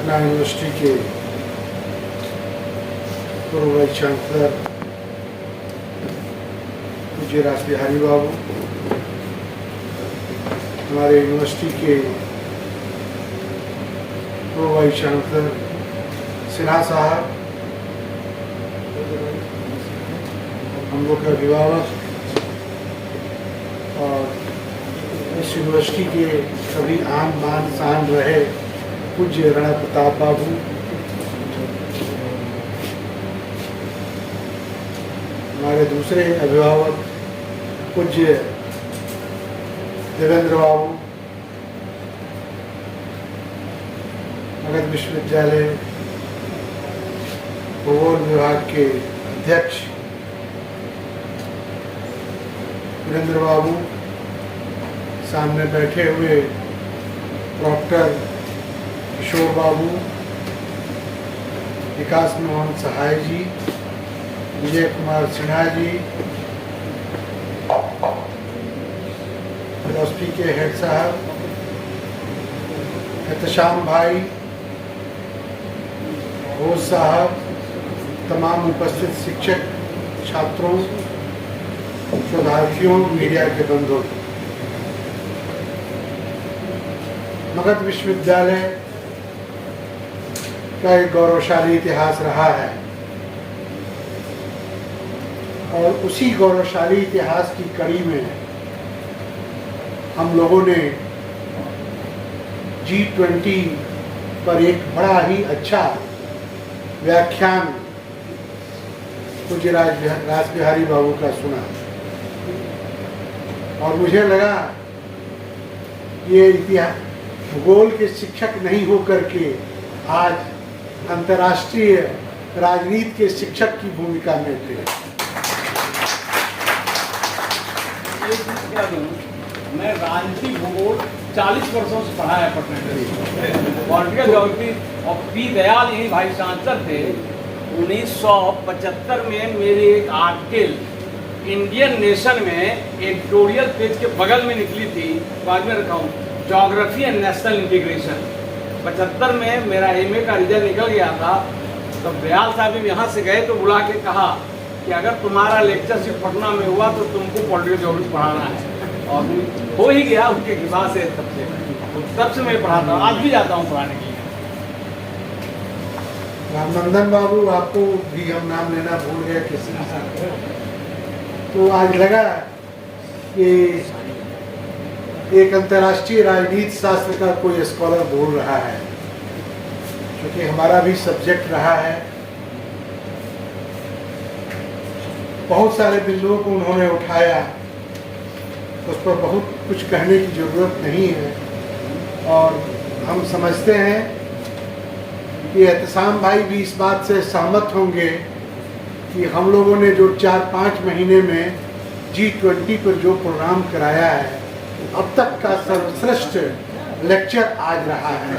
Patna university के पूर्व vice chancellor पूज्य रासबिहारी बाबू, हमारे यूनिवर्सिटी के पूर्व वाइस चांसलर सिन्हा साहब, हम लोग के अभिभावक और इस यूनिवर्सिटी के सभी आन मान शान रहे पूज्य राणा प्रताप बाबू, हमारे दूसरे अभिभावक पूज्य देवेंद्र बाबू, मगध विश्वविद्यालय भूगोल विभाग के अध्यक्ष वीरेंद्र बाबू, सामने बैठे हुए डॉक्टर किशोर बाबू, विकास मोहन सहाय जी, विजय कुमार सिन्हा जी, फिलोसफी के हेड साहब एहतशाम भाई, घोष साहब, तमाम उपस्थित शिक्षक, छात्रों, शोधार्थियों, मीडिया के बंधुओं, मगध विश्वविद्यालय का एक गौरवशाली इतिहास रहा है और उसी गौरवशाली इतिहास की कड़ी में हम लोगों ने G20 पर एक बड़ा ही अच्छा व्याख्यान पूज्य रासबिहारी बाबू का सुना और मुझे लगा ये इतिहास भूगोल के शिक्षक नहीं होकर के आज अंतर्राष्ट्रीय राजनीति के शिक्षक की भूमिका में थे। मैं राजनीतिक भूगोल 40 वर्षों से पढ़ा है पटना में। पॉलिटिकल ज्योग्राफी और पी दयाल यही भाई सांसद थे। 1975 में मेरी एक आर्टिकल इंडियन नेशन में एडिटोरियल पेज के बगल में निकली थी, बाद में रखा हूँ, ज्योग्राफी एंड नेशनल इंटीग्रेशन। 75 में मेरा एमए का रिजल्ट निकल गया था। तो दयाल साहब यहाँ से गए तो बुला के कहा कि अगर तुम्हारा लेक्चर सिर्फ पटना में हुआ तो तुमको पॉलिटिकल ज्योग्राफी पढ़ाना है, और हो ही गया उनके कृपा से। तब से मैं पढ़ाता हूँ, आज भी जाता हूँ पढ़ाने के लिए। रामनंदन बाबू, आपको भी हम नाम लेना भूल गए किसी तो आज लगा कि एक अंतर्राष्ट्रीय राजनीति शास्त्र का कोई स्कॉलर बोल रहा है, क्योंकि हमारा भी सब्जेक्ट रहा है। बहुत सारे बिंदुओं को उन्होंने उठाया, उस पर बहुत कुछ कहने की ज़रूरत नहीं है और हम समझते हैं कि एहतशाम भाई भी इस बात से सहमत होंगे कि हम लोगों ने जो 4-5 महीने में G20 पर जो प्रोग्राम कराया है, अब तक का सर्वश्रेष्ठ लेक्चर आज रहा है।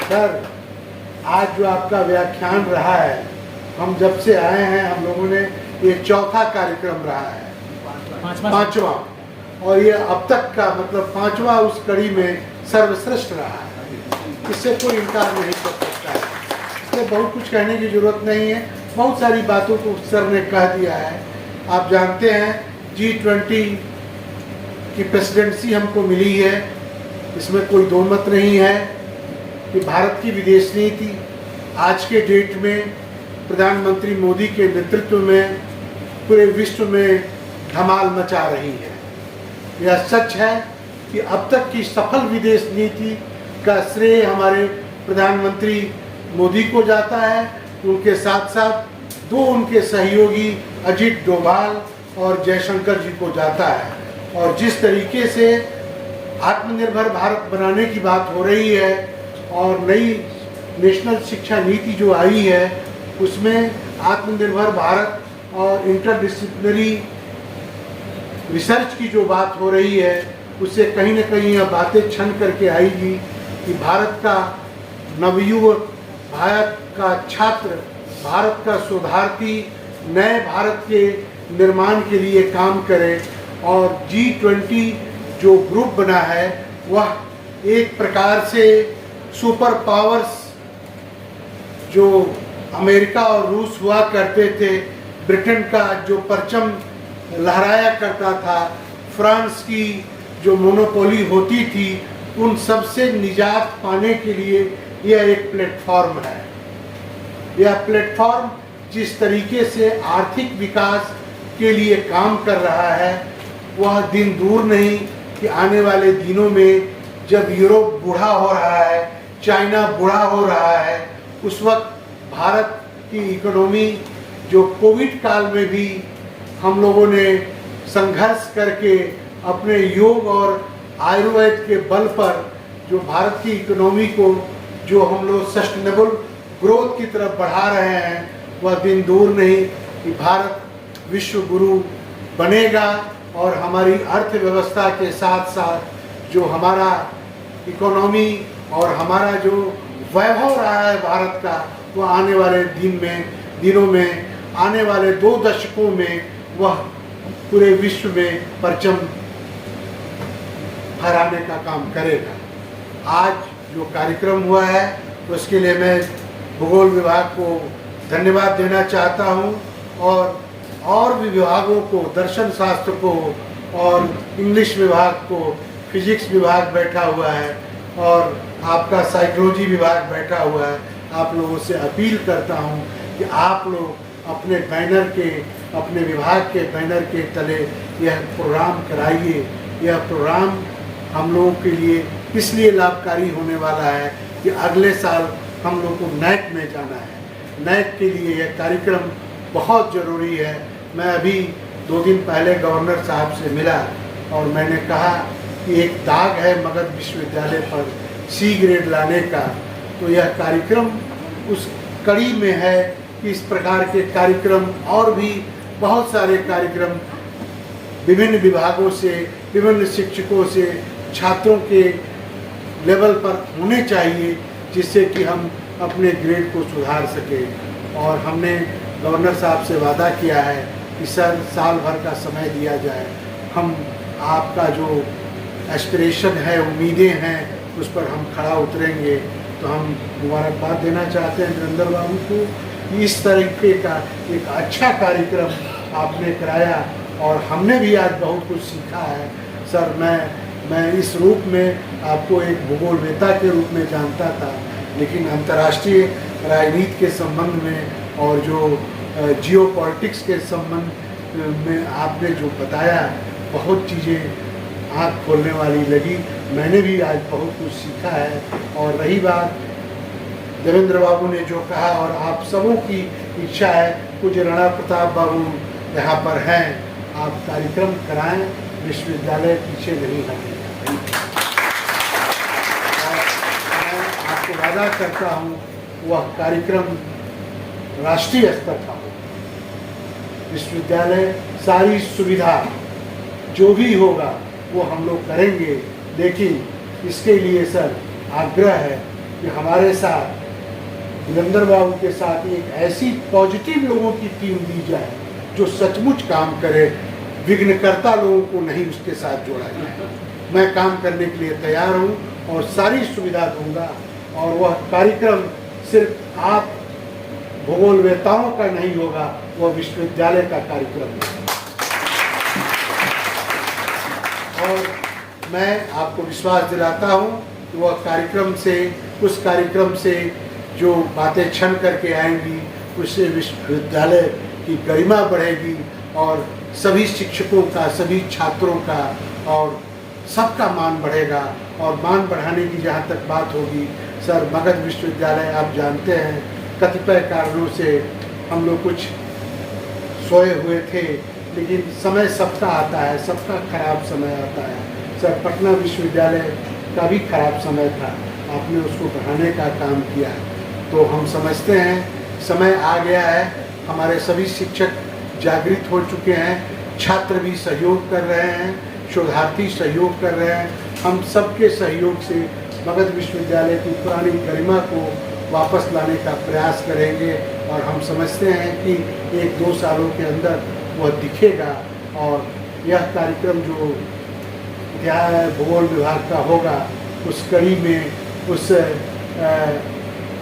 सर, आज जो आपका व्याख्यान रहा है, हम जब से आए हैं हम लोगों ने ये चौथा कार्यक्रम रहा है, पांचवा, और ये अब तक का मतलब 5वां उस कड़ी में सर्वश्रेष्ठ रहा है। इससे कोई इनकार नहीं कर सकता है। इसलिए बहुत कुछ कहने की जरूरत नहीं है, बहुत सारी बातों को सर ने कह दिया है। आप जानते हैं G20 की प्रेसिडेंसी हमको मिली है, इसमें कोई दो मत नहीं है कि भारत की विदेश नीति आज के डेट में प्रधानमंत्री मोदी के नेतृत्व में पूरे विश्व में धमाल मचा रही है। यह सच है कि अब तक की सफल विदेश नीति का श्रेय हमारे प्रधानमंत्री मोदी को जाता है। उनके साथ साथ दो उनके सहयोगी अजित डोभाल और जयशंकर जी को जाता है। और जिस तरीके से आत्मनिर्भर भारत बनाने की बात हो रही है और नई नेशनल शिक्षा नीति जो आई है, उसमें आत्मनिर्भर भारत और इंटरडिसिप्लिनरी रिसर्च की जो बात हो रही है, उससे कहीं ना कहीं यह बातें छन करके आएगी कि भारत का नवयुवक, भारत का छात्र, भारत का शोधार्थी नए भारत के निर्माण के लिए काम करे। और G20 जो ग्रुप बना है, वह एक प्रकार से सुपर पावर्स जो अमेरिका और रूस हुआ करते थे, ब्रिटेन का जो परचम लहराया करता था, फ्रांस की जो मोनोपोली होती थी, उन सब से निजात पाने के लिए यह एक प्लेटफॉर्म है। यह प्लेटफॉर्म जिस तरीके से आर्थिक विकास के लिए काम कर रहा है, वह दिन दूर नहीं कि आने वाले दिनों में जब यूरोप बूढ़ा हो रहा है, चाइना बूढ़ा हो रहा है, उस वक्त भारत की इकोनॉमी जो कोविड काल में भी हम लोगों ने संघर्ष करके अपने योग और आयुर्वेद के बल पर जो भारत की इकोनॉमी को जो हम लोग सस्टेनेबल ग्रोथ की तरफ बढ़ा रहे हैं, वह दिन दूर नहीं कि भारत विश्व गुरु बनेगा और हमारी अर्थव्यवस्था के साथ साथ जो हमारा इकोनॉमी और हमारा जो वैभव रहा है भारत का, वह आने वाले दिनों में आने वाले 2 दशकों में वह पूरे विश्व में परचम फहराने का काम करेगा। आज जो कार्यक्रम हुआ है उसके लिए मैं भूगोल विभाग को धन्यवाद देना चाहता हूं और भी विभागों को, दर्शन शास्त्र को और इंग्लिश विभाग को, फिजिक्स विभाग बैठा हुआ है और आपका साइकोलॉजी विभाग बैठा हुआ है। आप लोगों से अपील करता हूं कि आप लोग अपने बैनर के, अपने विभाग के बैनर के तले यह प्रोग्राम कराइए। यह प्रोग्राम हम लोगों के लिए इसलिए लाभकारी होने वाला है कि अगले साल हम लोग को नैक में जाना है। नैक के लिए यह कार्यक्रम बहुत ज़रूरी है। मैं अभी 2 दिन पहले गवर्नर साहब से मिला और मैंने कहा कि एक दाग है मगध विश्वविद्यालय पर C ग्रेड लाने का, तो यह कार्यक्रम उस कड़ी में है कि इस प्रकार के कार्यक्रम और भी बहुत सारे कार्यक्रम विभिन्न विभागों से, विभिन्न शिक्षकों से, छात्रों के लेवल पर होने चाहिए, जिससे कि हम अपने ग्रेड को सुधार सकें। और हमने गवर्नर साहब से वादा किया है कि सर साल भर का समय दिया जाए, हम आपका जो एस्पिरेशन है, उम्मीदें हैं, उस पर हम खड़ा उतरेंगे। तो हम मुबारकबाद देना चाहते हैं वीरेंद्र बाबू को। इस तरीके का एक अच्छा कार्यक्रम आपने कराया और हमने भी आज बहुत कुछ सीखा है। सर मैं इस रूप में आपको एक भूगोलवेता के रूप में जानता था, लेकिन अंतर्राष्ट्रीय राजनीति के संबंध में और जो जियो पॉलिटिक्स के संबंध में आपने जो बताया, बहुत चीज़ें आँख खोलने वाली लगी। मैंने भी आज बहुत कुछ सीखा है। और रही बात देवेंद्र बाबू ने जो कहा, और आप सबों की इच्छा है, कुछ राणा प्रताप बाबू यहाँ पर हैं, आप कार्यक्रम कराएं, विश्वविद्यालय पीछे नहीं हटेगा। मैं आपको वादा करता हूँ वह कार्यक्रम राष्ट्रीय स्तर का हो। विश्वविद्यालय सारी सुविधा जो भी होगा वो हम लोग करेंगे, लेकिन इसके लिए सर आग्रह है कि हमारे साथ वीरेंद्र बाबू के साथ एक ऐसी पॉजिटिव लोगों की टीम दी जाए जो सचमुच काम करे, विघ्नकर्ता लोगों को नहीं उसके साथ जोड़ा जाए। मैं काम करने के लिए तैयार हूँ और सारी सुविधा दूंगा। और वह कार्यक्रम सिर्फ आप भूगोलवेताओं का नहीं होगा, वह विश्वविद्यालय का कार्यक्रम है। और मैं आपको विश्वास दिलाता हूँ कि वह कार्यक्रम से, उस कार्यक्रम से जो बातें छन करके आएंगी, उससे विश्वविद्यालय की गरिमा बढ़ेगी और सभी शिक्षकों का, सभी छात्रों का और सबका मान बढ़ेगा। और मान बढ़ाने की जहाँ तक बात होगी, सर मगध विश्वविद्यालय आप जानते हैं कतिपय कारणों से हम लोग कुछ सोए हुए थे, लेकिन समय सबका आता है, सबका खराब समय आता है। सर पटना विश्वविद्यालय का भी खराब समय था, आपने उसको बढ़ाने का काम किया। तो हम समझते हैं समय आ गया है, हमारे सभी शिक्षक जागृत हो चुके हैं, छात्र भी सहयोग कर रहे हैं, शोधार्थी सहयोग कर रहे हैं। हम सबके सहयोग से मगध विश्वविद्यालय की पुरानी गरिमा को वापस लाने का प्रयास करेंगे और हम समझते हैं कि 1-2 सालों के अंदर वह दिखेगा। और यह कार्यक्रम जो इतिहास भूगोल विभाग का होगा, उस कड़ी में उस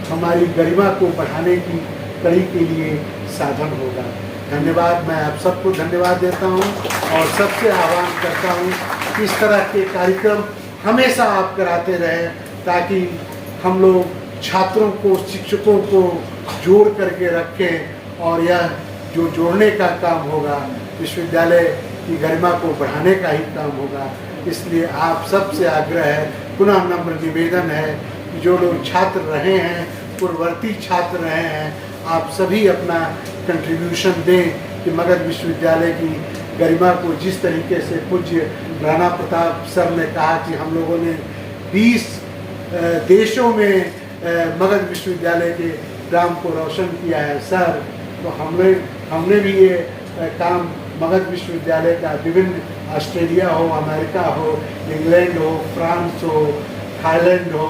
हमारी गरिमा को बढ़ाने की कड़ी के लिए साधन होगा। धन्यवाद। मैं आप सबको धन्यवाद देता हूँ और सबसे आह्वान करता हूँ कि इस तरह के कार्यक्रम हमेशा आप कराते रहें, ताकि हम लोग छात्रों को, शिक्षकों को जोड़ करके रखें और यह जो जोड़ने का काम होगा विश्वविद्यालय की गरिमा को बढ़ाने का ही काम होगा। इसलिए आप सबसे आग्रह है, पुनः नम्र निवेदन है कि जो लोग छात्र रहे हैं, पूर्ववर्ती छात्र रहे हैं, आप सभी अपना कंट्रीब्यूशन दें कि मगध विश्वविद्यालय की गरिमा को जिस तरीके से पूज्य राणा प्रताप सर ने कहा कि हम लोगों ने 20 देशों में मगध विश्वविद्यालय के नाम को रोशन किया है सर, तो हमने भी ये काम मगध विश्वविद्यालय का विभिन्न, ऑस्ट्रेलिया हो, अमेरिका हो, इंग्लैंड हो, फ्रांस हो, थाईलैंड हो,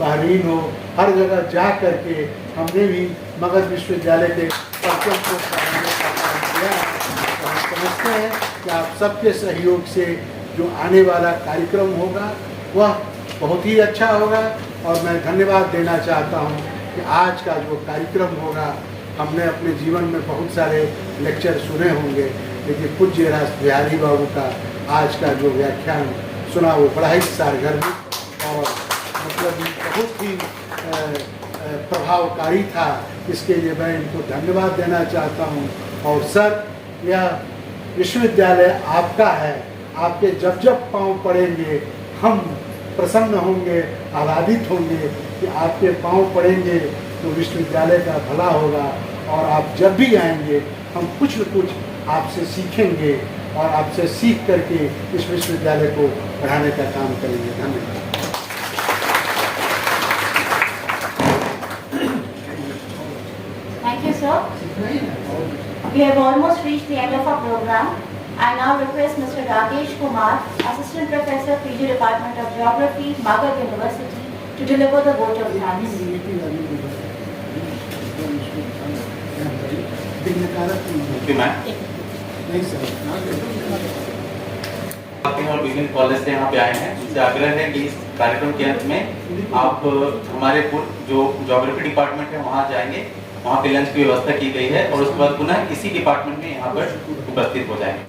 बहरीन हो, हर जगह जा करके हमने भी मगध विश्वविद्यालय के परचम को बढ़ाने का काम किया है। तो हम समझते हैं कि आप सबके सहयोग से जो आने वाला कार्यक्रम होगा वह बहुत ही अच्छा होगा। और मैं धन्यवाद देना चाहता हूँ कि आज का जो कार्यक्रम होगा, हमने अपने जीवन में बहुत सारे लेक्चर सुने होंगे, लेकिन पूज्य राष्ट्र बिहारी बाबू का आज का जो व्याख्यान सुना वो बड़ा ही सारगर्भित और मतलब बहुत ही प्रभावकारी था। इसके लिए मैं इनको धन्यवाद देना चाहता हूँ। और सर, यह विश्वविद्यालय आपका है, आपके जब जब पाँव पड़ेंगे हम प्रसन्न होंगे, आह्लादित होंगे कि आपके पाँव पड़ेंगे तो विश्वविद्यालय का भला होगा। और आप जब भी आएंगे हम कुछ न कुछ आपसे सीखेंगे और आपसे सीख करके इस विश्वविद्यालय को बढ़ाने का काम करेंगे। धन्यवाद। Thank you, sir. We have almost reached the end of our program. I now request Mr. Rakesh Kumar, Assistant Professor, PG Department of Geography, Magad University, to deliver the vote of thanks. और विभिन्न college से यहाँ पे आए हैं, उनसे आग्रह है कि इस कार्यक्रम के अंत में आप हमारे जो ज्योग्राफी डिपार्टमेंट है वहाँ जाएंगे, वहाँ पे लंच की व्यवस्था की गई है और उसके बाद पुनः इसी डिपार्टमेंट में यहाँ पर उपस्थित हो जाएंगे।